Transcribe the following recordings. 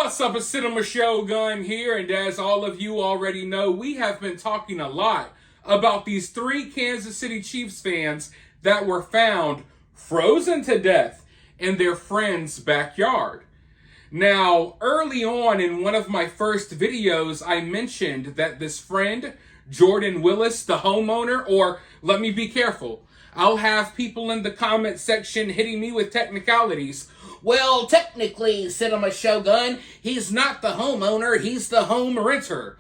What's up, a cinemashogun here, and as all of you already know, we have been talking a lot about these 3 Kansas City Chiefs fans that were found frozen to death in their friend's backyard. Now, early on in one of my first videos, I mentioned that this friend, Jordan Willis, the homeowner, or let me be careful, I'll have people in the comment section hitting me with technicalities. Well, technically, cinemashogun, he's not the homeowner, he's the home renter.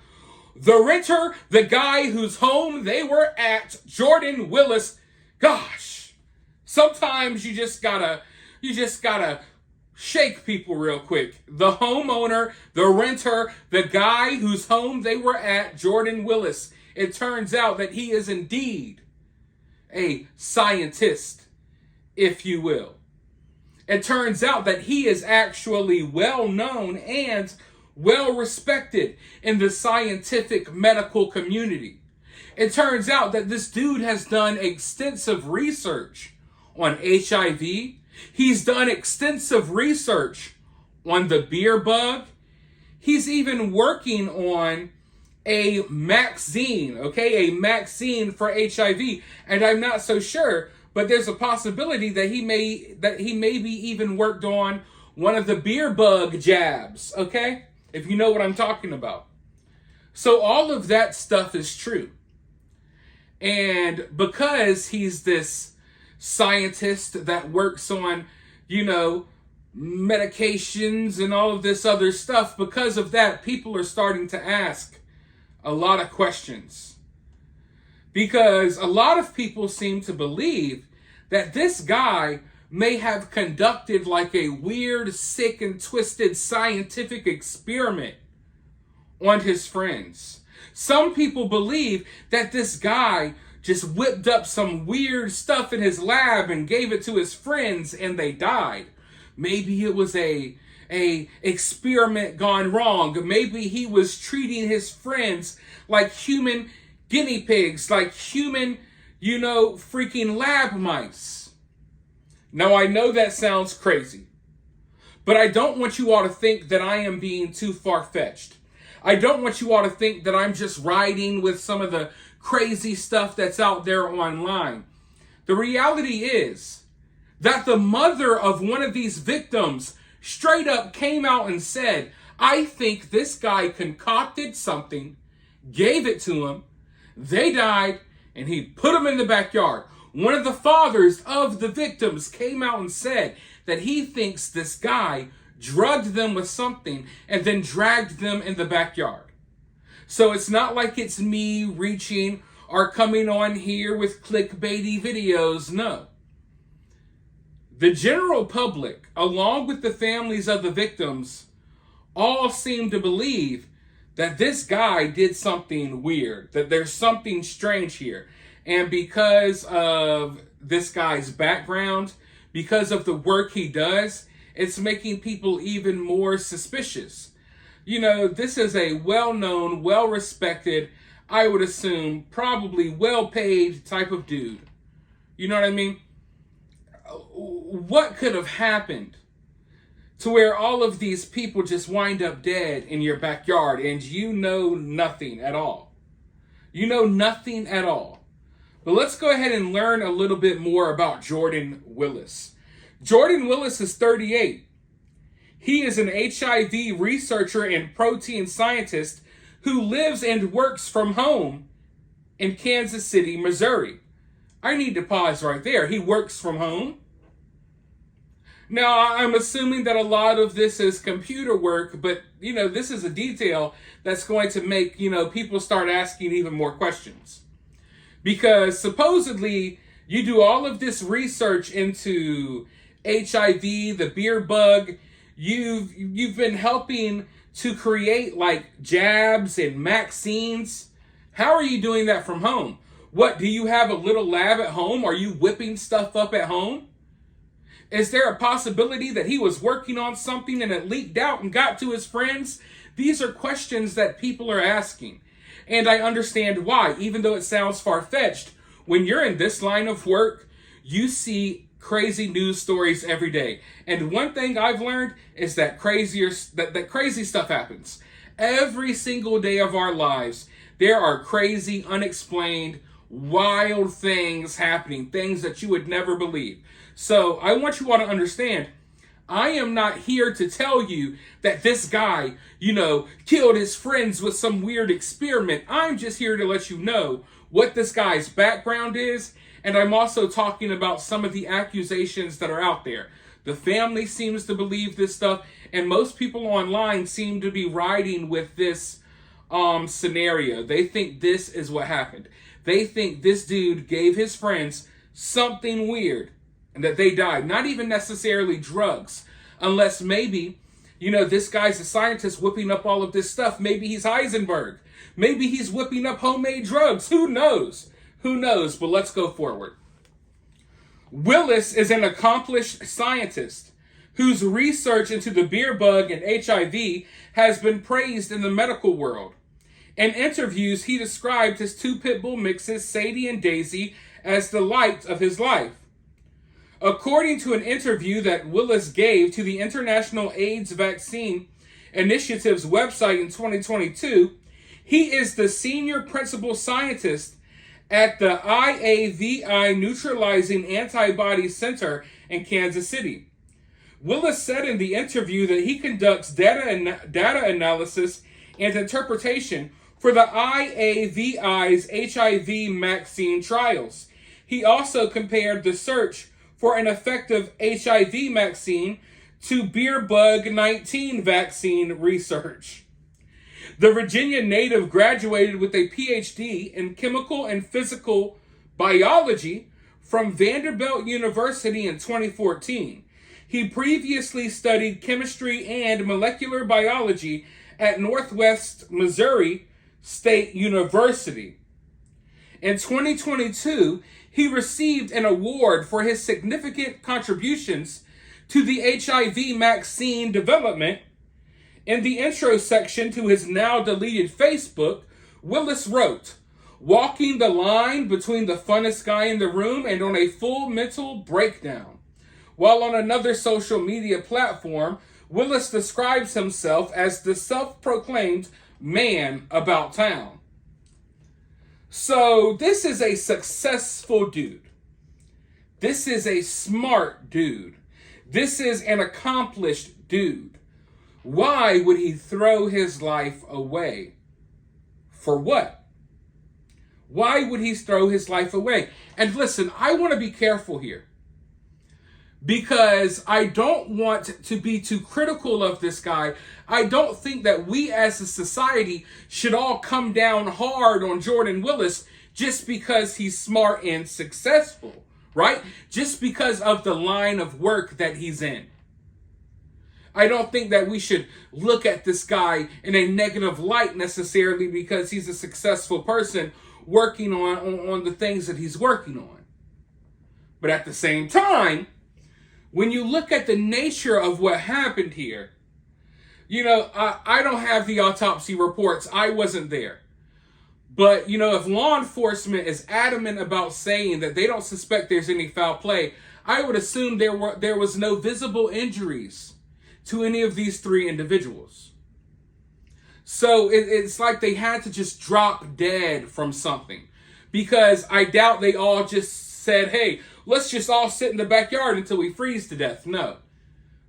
The renter, the guy whose home they were at, Jordan Willis. Gosh, sometimes you just gotta shake people real quick. The homeowner, the renter, the guy whose home they were at, Jordan Willis. It turns out that he is indeed a scientist, if you will. It turns out that he is actually well known and well respected in the scientific medical community. It turns out that this dude has done extensive research on HIV. He's done extensive research on the beer bug. He's even working on a vaccine, a vaccine for HIV. And I'm not so sure, but there's a possibility that he maybe even worked on one of the beer bug jabs, okay? If you know what I'm talking about. So all of that stuff is true. And because he's this scientist that works on, medications and all of this other stuff, because of that, people are starting to ask a lot of questions. Because a lot of people seem to believe that this guy may have conducted like a weird, sick, and twisted scientific experiment on his friends. Some people believe that this guy just whipped up some weird stuff in his lab and gave it to his friends and they died. Maybe it was a experiment gone wrong. Maybe he was treating his friends like human guinea pigs, like human, freaking lab mice. Now, I know that sounds crazy, but I don't want you all to think that I am being too far-fetched. I don't want you all to think that I'm just riding with some of the crazy stuff that's out there online. The reality is that the mother of one of these victims straight up came out and said, I think this guy concocted something, gave it to him, they died, and he put them in the backyard. One of the fathers of the victims came out and said that he thinks this guy drugged them with something and then dragged them in the backyard. So it's not like it's me reaching or coming on here with clickbaity videos, no. The general public, along with the families of the victims, all seem to believe that this guy did something weird, that there's something strange here. And because of this guy's background, because of the work he does, it's making people even more suspicious. This is a well-known, well-respected, I would assume, probably well-paid type of dude. You know what I mean? What could have happened to where all of these people just wind up dead in your backyard and you know nothing at all? You know nothing at all. But let's go ahead and learn a little bit more about Jordan Willis. Jordan Willis is 38. He is an HIV researcher and protein scientist who lives and works from home in Kansas City, Missouri. I need to pause right there. He works from home. Now, I'm assuming that a lot of this is computer work, but, this is a detail that's going to make, people start asking even more questions. Because supposedly, you do all of this research into HIV, the beer bug. You've been helping to create like jabs and vaccines. How are you doing that from home? What, do you have a little lab at home? Are you whipping stuff up at home? Is there a possibility that he was working on something and it leaked out and got to his friends? These are questions that people are asking. And I understand why, even though it sounds far-fetched. When you're in this line of work, you see crazy news stories every day. And one thing I've learned is that crazy stuff happens. Every single day of our lives, there are crazy, unexplained, wild things happening, things that you would never believe. So I want you all to understand, I am not here to tell you that this guy, killed his friends with some weird experiment. I'm just here to let you know what this guy's background is. And I'm also talking about some of the accusations that are out there. The family seems to believe this stuff, and most people online seem to be riding with this scenario. They think this is what happened. They think this dude gave his friends something weird and that they died. Not even necessarily drugs, unless maybe, this guy's a scientist whipping up all of this stuff. Maybe he's Heisenberg. Maybe he's whipping up homemade drugs. Who knows? Who knows? But let's go forward. Willis is an accomplished scientist whose research into the beer bug and HIV has been praised in the medical world. In interviews, he described his two pit bull mixes, Sadie and Daisy, as the light of his life. According to an interview that Willis gave to the International AIDS Vaccine Initiative's website in 2022, he is the senior principal scientist at the IAVI Neutralizing Antibody Center in Kansas City. Willis said in the interview that he conducts data analysis and interpretation for the IAVI's HIV vaccine trials. He also compared the search for an effective HIV vaccine to beer bug 19 vaccine research. The Virginia native graduated with a PhD in chemical and physical biology from Vanderbilt University in 2014. He previously studied chemistry and molecular biology at Northwest Missouri State University. In 2022, he received an award for his significant contributions to the HIV vaccine development. In the intro section to his now deleted Facebook, Willis wrote, "Walking the line between the funnest guy in the room and on a full mental breakdown." While on another social media platform, Willis describes himself as the self-proclaimed man about town. So this is a successful dude. This is a smart dude. This is an accomplished dude. Why would he throw his life away? For what? Why would he throw his life away? And listen, I want to be careful here, because I don't want to be too critical of this guy. I don't think that we as a society should all come down hard on Jordan Willis just because he's smart and successful, right? Just because of the line of work that he's in. I don't think that we should look at this guy in a negative light necessarily because he's a successful person working on the things that he's working on. But at the same time, when you look at the nature of what happened here, I don't have the autopsy reports. I wasn't there. But, if law enforcement is adamant about saying that they don't suspect there's any foul play, I would assume there was no visible injuries to any of these three individuals. So it's like they had to just drop dead from something, because I doubt they all just said, "Hey, let's just all sit in the backyard until we freeze to death." No.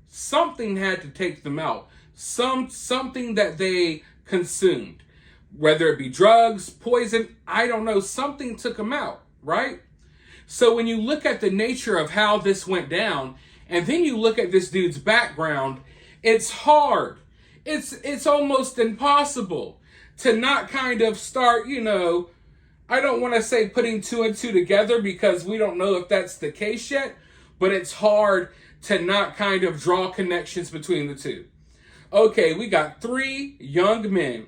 Something had to take them out. Something that they consumed. Whether it be drugs, poison, I don't know. Something took them out, right? So when you look at the nature of how this went down, and then you look at this dude's background, it's hard. It's almost impossible to not kind of start, I don't want to say putting two and two together, because we don't know if that's the case yet, but it's hard to not kind of draw connections between the two. Okay, we got three young men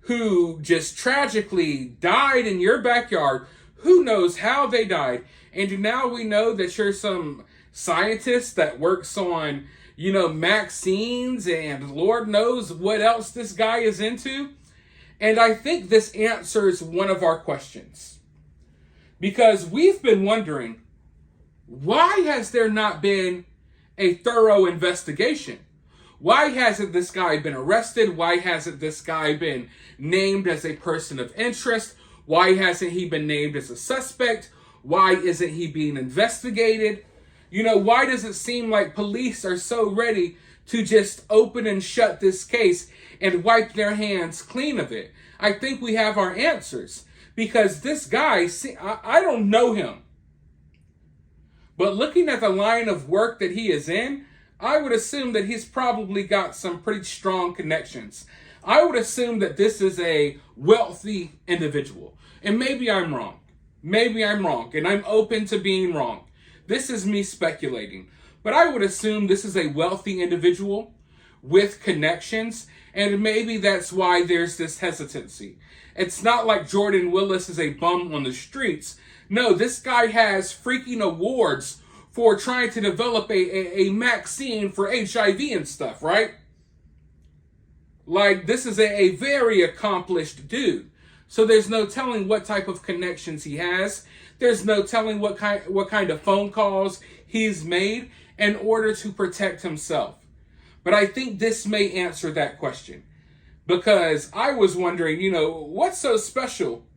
who just tragically died in your backyard. Who knows how they died? And now we know that you're some scientist that works on, vaccines, and Lord knows what else this guy is into. And I think this answers one of our questions, because we've been wondering, Why has there not been a thorough investigation? Why hasn't this guy been arrested? Why hasn't this guy been named as a person of interest? Why hasn't he been named as a suspect? Why isn't he being investigated? Why does it seem like police are so ready to just open and shut this case and wipe their hands clean of it? I think we have our answers, because this guy, I don't know him. But looking at the line of work that he is in, I would assume that he's probably got some pretty strong connections. I would assume that this is a wealthy individual. And maybe I'm wrong. Maybe I'm wrong, and I'm open to being wrong. This is me speculating. But I would assume this is a wealthy individual with connections, and maybe that's why there's this hesitancy. It's not like Jordan Willis is a bum on the streets. No, this guy has freaking awards for trying to develop a vaccine for HIV and stuff, right? Like, this is a very accomplished dude. So there's no telling what type of connections he has. There's no telling what kind of phone calls he's made in order to protect himself. But I think this may answer that question. Because I was wondering, what's so special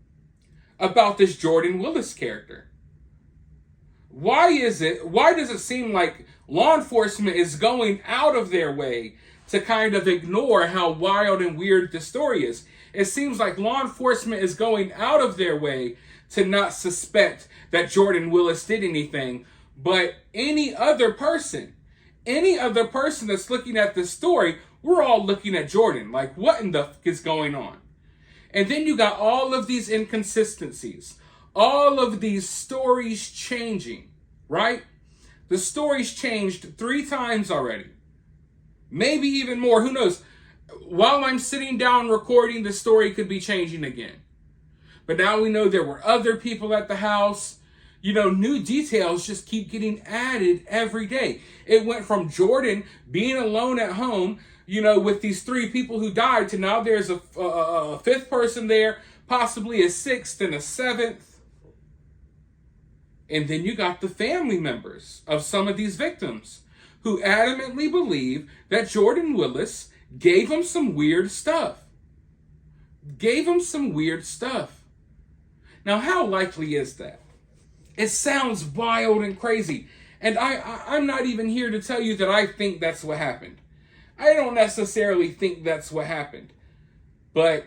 about this Jordan Willis character? Why does it seem like law enforcement is going out of their way to kind of ignore how wild and weird this story is? It seems like law enforcement is going out of their way to not suspect that Jordan Willis did anything, but any other person that's looking at this story, we're all looking at Jordan. Like, what in the fuck is going on? And then you got all of these inconsistencies, all of these stories changing, right? The story's changed 3 times already. Maybe even more, who knows? While I'm sitting down recording, the story could be changing again. But now we know there were other people at the house. New details just keep getting added every day. It went from Jordan being alone at home, with these 3 people who died, to now there's a 5th person there, possibly a 6th and a 7th. And then you got the family members of some of these victims who adamantly believe that Jordan Willis gave them some weird stuff. Now, how likely is that? It sounds wild and crazy. And I'm not even here to tell you that I think that's what happened. I don't necessarily think that's what happened. But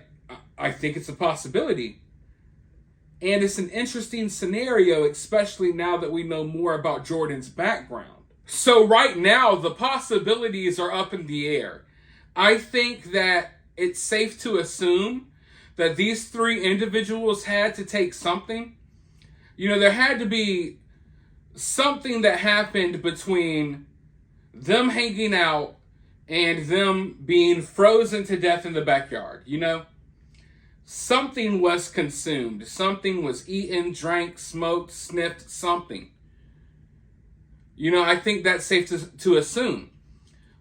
I think it's a possibility. And it's an interesting scenario, especially now that we know more about Jordan's background. So right now, the possibilities are up in the air. I think that it's safe to assume that these 3 individuals had to take something. There had to be something that happened between them hanging out and them being frozen to death in the backyard. Something was consumed. Something was eaten, drank, smoked, sniffed, something. I think that's safe to assume.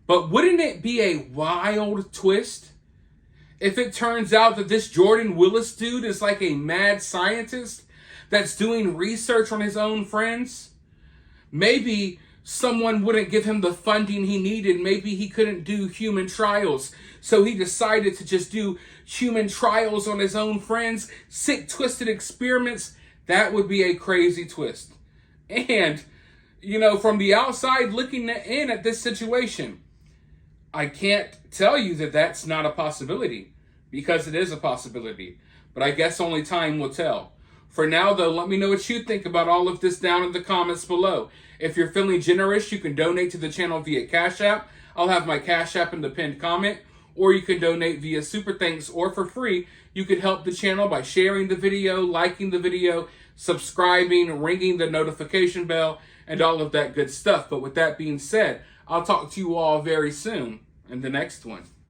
But wouldn't it be a wild twist if it turns out that this Jordan Willis dude is like a mad scientist that's doing research on his own friends? Maybe someone wouldn't give him the funding he needed. Maybe he couldn't do human trials. So he decided to just do human trials on his own friends, sick, twisted experiments. That would be a crazy twist. And, from the outside looking in at this situation, I can't tell you that that's not a possibility, because it is a possibility. But I guess only time will tell. For now, though, let me know what you think about all of this down in the comments below. If you're feeling generous, you can donate to the channel via Cash App. I'll have my Cash App in the pinned comment. Or you can donate via Super Thanks, or for free, you could help the channel by sharing the video, liking the video, subscribing, ringing the notification bell, and all of that good stuff. But with that being said, I'll talk to you all very soon in the next one.